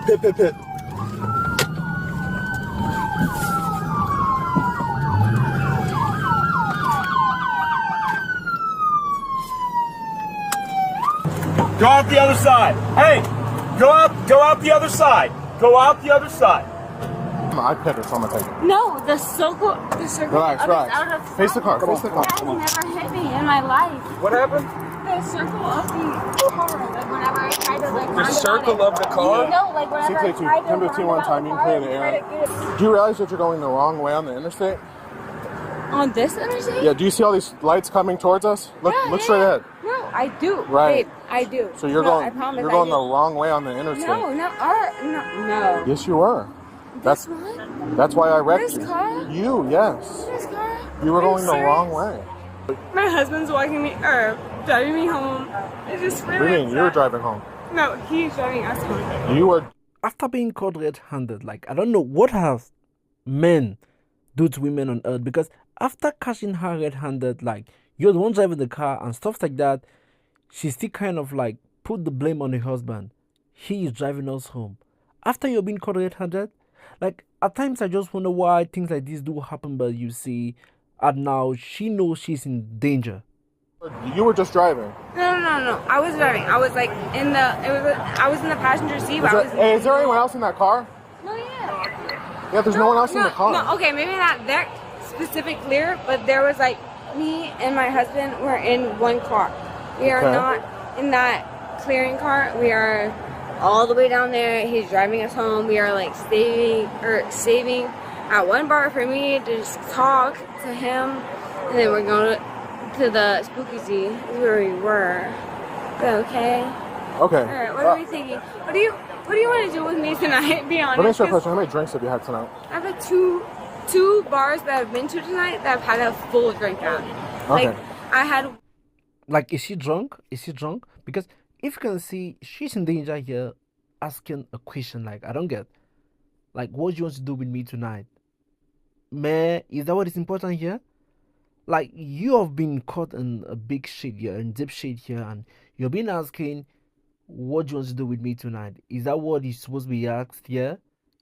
Pit, pit, pit. Go out the other side. Hey, go out the other side. Go out the other side. I pit it, so I'm gonna take it. No, the circle. Relax, of relax. Out of Face the car, sight. face the car. That Come on. has never hit me in my life. What happened? The circle of the car. Like whenever I tried to like. The circle of the car? No, like whenever I tried to. 10:51 time, you can clear the area. Do you realize that you're going the wrong way on the interstate? On this interstate? Yeah, do you see all these lights coming towards us? Look straight ahead. No, I do. Right. Babe, I do. So you're I going promise you're I going do. the wrong way on the interstate. No. Yes, you were. This one? That's why I wrecked This you. car? You, yes. This car? You were Are you going the wrong serious? way. My husband's walking me, or driving me home. It's just really What do you mean? You were upset. driving home. No, he's driving us home. You were. After being caught red-handed, like, I don't know what have men do to women on earth, because after catching her red-handed, like, you're the one driving the car and stuff like that, she still kind of like put the blame on her husband. He is driving us home. After you're being caught red-handed, like, at times I just wonder why things like this do happen, but you see, and now she knows she's in danger. You were just driving. No. I was driving. I was like I was in the passenger seat. But I was. Hey, is there anyone else in that car? No, yeah. Yeah, there's no one else in the car. No, okay, maybe not that specific clear, but there was like me and my husband were in one car. We are Okay. not in that clearing car. We are all the way down there. He's driving us home. We are like saving at one bar for me to just talk to him, and then we're going to the spooky sea is where we were. Is that okay? Okay. All right. What are we thinking? What do you want to do with me tonight? Be honest. Let me ask you a 'cause question. How many drinks have you had tonight? I've had two bars that I've been to tonight that I've had a full drink at. Okay. Like I had. Like, is she drunk? Is she drunk? Because if you can see, she's in danger here, asking a question like, I don't get. Like, what do you want to do with me tonight? Man, is that what is important here? Like, you have been caught in a big shit here, in deep shit here, and you've been asking, what do you want to do with me tonight? Is that what is supposed to be asked here?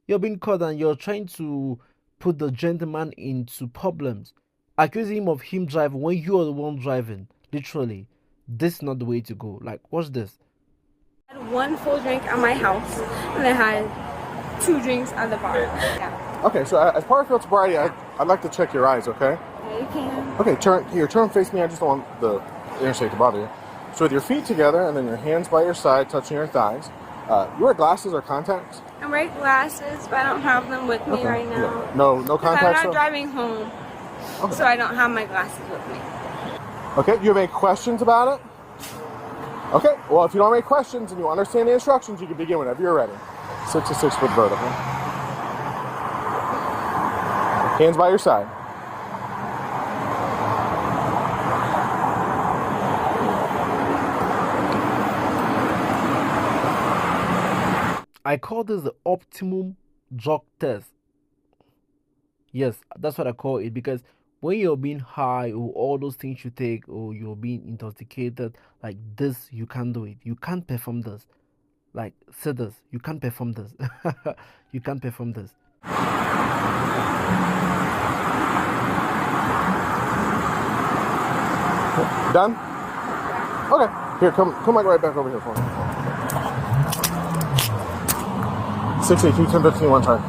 You've been caught and you're trying to put the gentleman into problems, accusing him of him driving when you are the one driving. Literally, this is not the way to go. Like, watch this. I had one full drink at my house, and I had 2 drinks at the bar. Yeah. Okay, so as part of field sobriety, I'd like to check your eyes, okay? Yeah, you can. Okay, turn face me. I just don't want the interstate to bother you. So with your feet together and then your hands by your side touching your thighs. You wear glasses or contacts? I wear glasses, but I don't have them with me right now. Yeah. No 'Cause contacts? I'm though? not driving home, Okay. so I don't have my glasses with me. Okay, do you have any questions about it? Okay, well, if you don't have any questions and you understand the instructions, you can begin whenever you're ready. 6 to 6 foot vertical. Hands by your side. I call this the optimum drug test. Yes, that's what I call it, because when you're being high or all those things you take or you're being intoxicated, like this, you can't do it. You can't perform this. Like, say this, you can't perform this. You can't perform this. Done? Okay. Here, come like right back over here for me. 682, 1015, one time.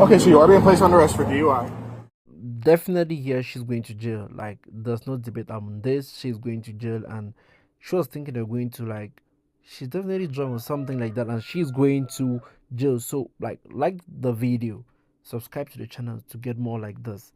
Okay, so you are being placed under arrest for DUI. Definitely here she's going to jail. Like, there's no debate on this. She's going to jail, and she was thinking they're going to, like, she's definitely drunk or something like that, and she's going to jail. So like the video, subscribe to the channel to get more like this.